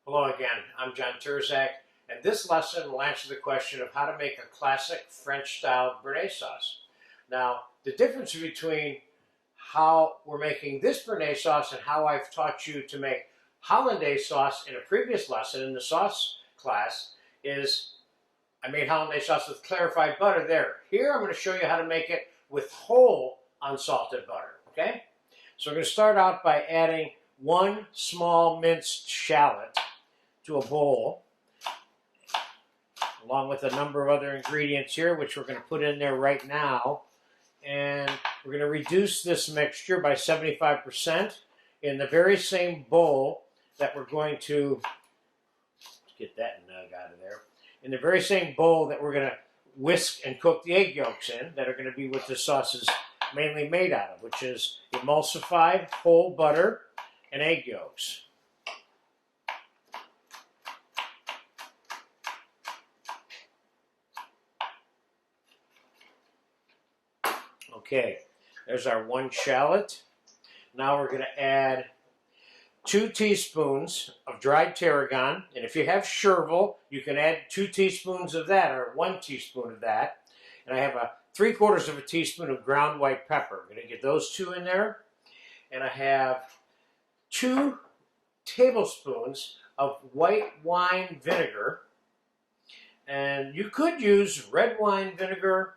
Hello again, I'm John Turzak, and this lesson will answer the question of how to make a classic French-style Béarnaise sauce. Now, the difference between how we're making this Béarnaise sauce and how I've taught you to make Hollandaise sauce in a previous lesson in the sauce class is I made Hollandaise sauce with clarified butter there. Here I'm going to show you how to make it with whole unsalted butter, okay? So we're going to start out by adding one small minced shallot to a bowl, along with a number of other ingredients here, which we're going to put in there right now. And we're going to reduce this mixture by 75% in the very same bowl that we're going to, get that nug out of there, in the very same bowl that we're going to whisk and cook the egg yolks in, that are going to be what this sauce is mainly made out of, which is emulsified whole butter and egg yolks. Okay, there's our one shallot. Now we're going to add 2 teaspoons of dried tarragon. And if you have chervil, you can add 2 teaspoons of that or 1 teaspoon of that. And I have a 3/4 of a teaspoon of ground white pepper. I'm going to get those 2 in there. And I have 2 tablespoons of white wine vinegar. And you could use red wine vinegar,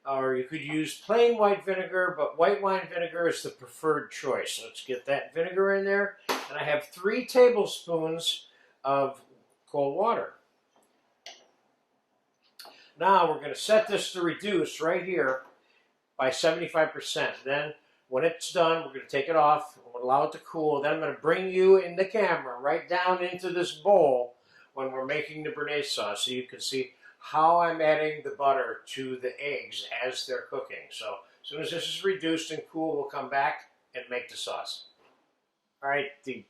or you could use plain white vinegar, but white wine vinegar is the preferred choice. So let's get that vinegar in there. And I have 3 tablespoons of cold water. Now we're going to set this to reduce right here by 75%. Then when it's done, we're going to take it off, we'll allow it to cool. Then I'm going to bring you in the camera right down into this bowl when we're making the Béarnaise sauce, so you can see how I'm adding the butter to the eggs as they're cooking. So as soon as this is reduced and cool, we'll come back and make the sauce. All right, the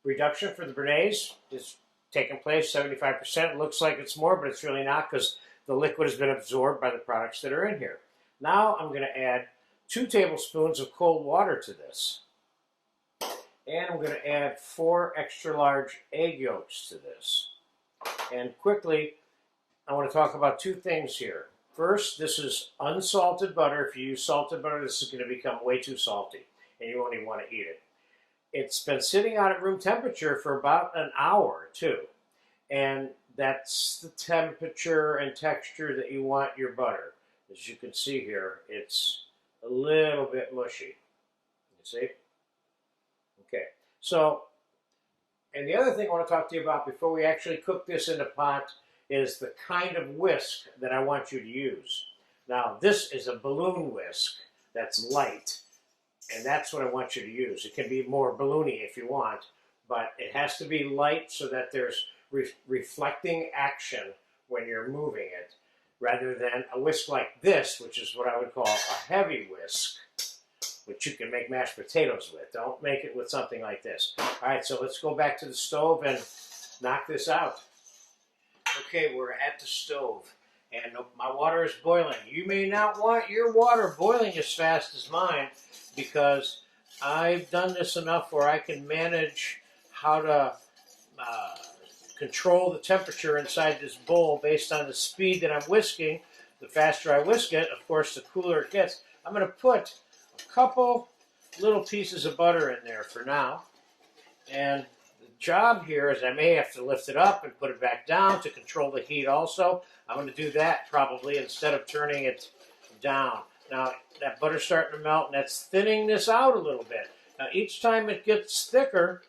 reduction for the Béarnaise is taking place, 75%. It looks like it's more, but it's really not, because the liquid has been absorbed by the products that are in here. Now I'm going to add 2 tablespoons of cold water to this. And I'm going to add 4 extra large egg yolks to this. And quickly, I want to talk about 2 things here. First, this is unsalted butter. If you use salted butter, this is going to become way too salty, and you won't even want to eat it. It's been sitting out at room temperature for about an hour, too. And that's the temperature and texture that you want your butter. As you can see here, it's a little bit mushy. You see? Okay. So, and the other thing I want to talk to you about before we actually cook this in the pot is the kind of whisk that I want you to use. Now, this is a balloon whisk that's light, and that's what I want you to use. It can be more balloony if you want, but it has to be light so that there's reflecting action when you're moving it, rather than a whisk like this, which is what I would call a heavy whisk, which you can make mashed potatoes with. Don't make it with something like this. All right, so let's go back to the stove and knock this out. Okay, we're at the stove, and my water is boiling. You may not want your water boiling as fast as mine, because I've done this enough where I can manage how to control the temperature inside this bowl based on the speed that I'm whisking. The faster I whisk it, of course, the cooler it gets. I'm going to put a couple little pieces of butter in there for now, and job here is I may have to lift it up and put it back down to control the heat also. I'm going to do that probably instead of turning it down. Now that butter's starting to melt, and that's thinning this out a little bit. Now each time it gets thicker,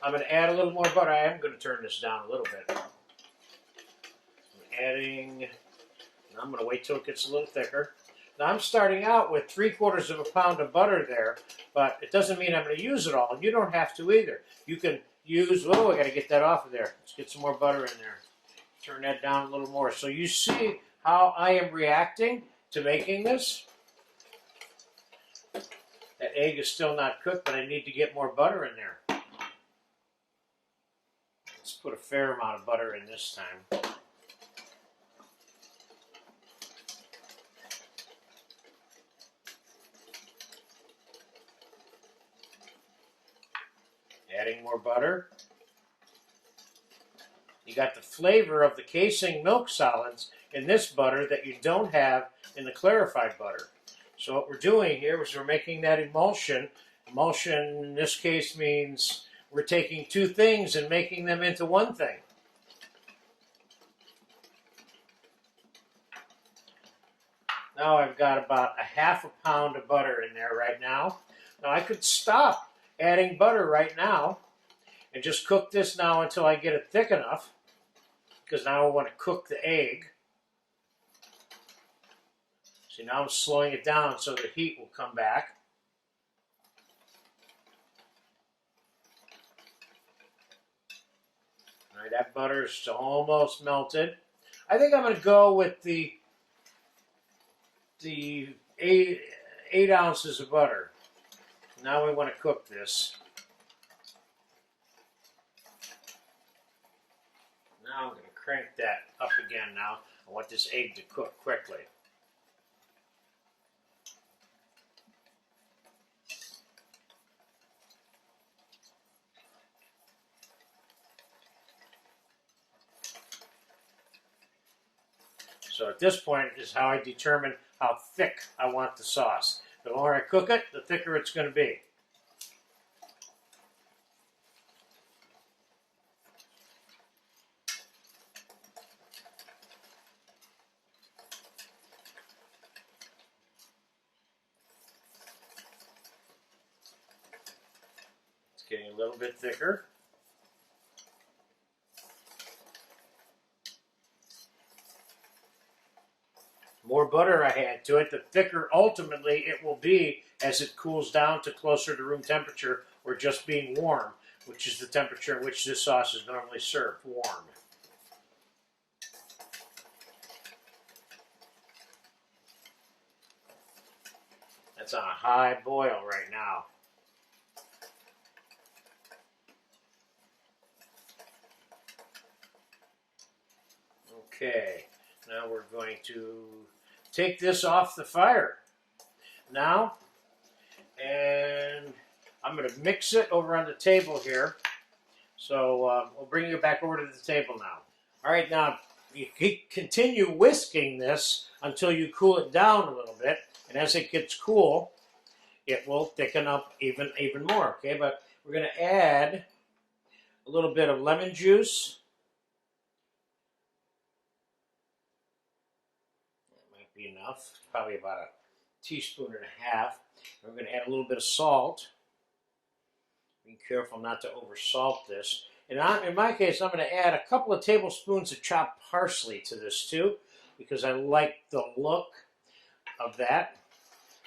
I'm going to add a little more butter. I am going to turn this down a little bit. I'm adding, and I'm going to wait till it gets a little thicker. Now I'm starting out with 3/4 of a pound of butter there, but it doesn't mean I'm going to use it all. You don't have to either. You can use, oh, I got to get that off of there. Let's get some more butter in there. Turn that down a little more. So you see how I am reacting to making this? That egg is still not cooked, but I need to get more butter in there. Let's put a fair amount of butter in this time. Adding more butter. You got the flavor of the casing milk solids in this butter that you don't have in the clarified butter. So what we're doing here is we're making that emulsion. Emulsion in this case means we're taking two things and making them into one thing. Now I've got about a half a pound of butter in there right now. Now I could stop adding butter right now and just cook this now until I get it thick enough, because now I want to cook the egg. See, now I'm slowing it down so the heat will come back. All right, that butter is almost melted. I think I'm going to go with the 8 ounces of butter. Now we want to cook this. Now I'm going to crank that up again now. I want this egg to cook quickly. So at this point is how I determine how thick I want the sauce. The more I cook it, the thicker it's going to be. It's getting a little bit thicker. More butter I add to it, the thicker ultimately it will be as it cools down to closer to room temperature or just being warm, which is the temperature at which this sauce is normally served, warm. That's on a high boil right now. Okay, now we're going to take this off the fire now, and I'm going to mix it over on the table here. So we'll bring you back over to the table now. All right, now you continue whisking this until you cool it down a little bit, and as it gets cool, it will thicken up even more. Okay, but we're going to add a little bit of lemon juice. Enough, probably about a teaspoon and a half. We're going to add a little bit of salt. Be careful not to over salt this. And in my case, I'm going to add a couple of tablespoons of chopped parsley to this too, because I like the look of that.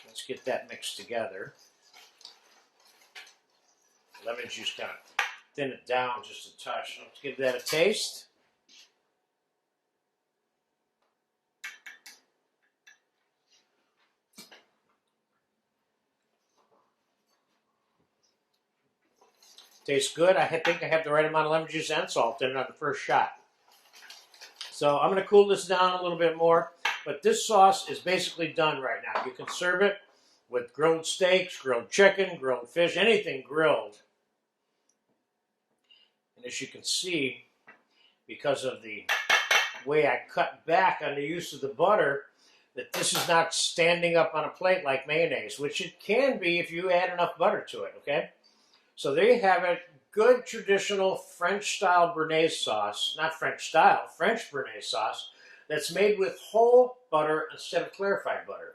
Let's get that mixed together. Lemon juice kind of thin it down just a touch. Let's give that a taste. Tastes good. I think I have the right amount of lemon juice and salt in it on the first shot. So I'm going to cool this down a little bit more. But this sauce is basically done right now. You can serve it with grilled steaks, grilled chicken, grilled fish, anything grilled. And as you can see, because of the way I cut back on the use of the butter, that this is not standing up on a plate like mayonnaise, which it can be if you add enough butter to it, okay? So there you have it, good traditional French-style Béarnaise sauce, not French-style, French Béarnaise sauce, that's made with whole butter instead of clarified butter.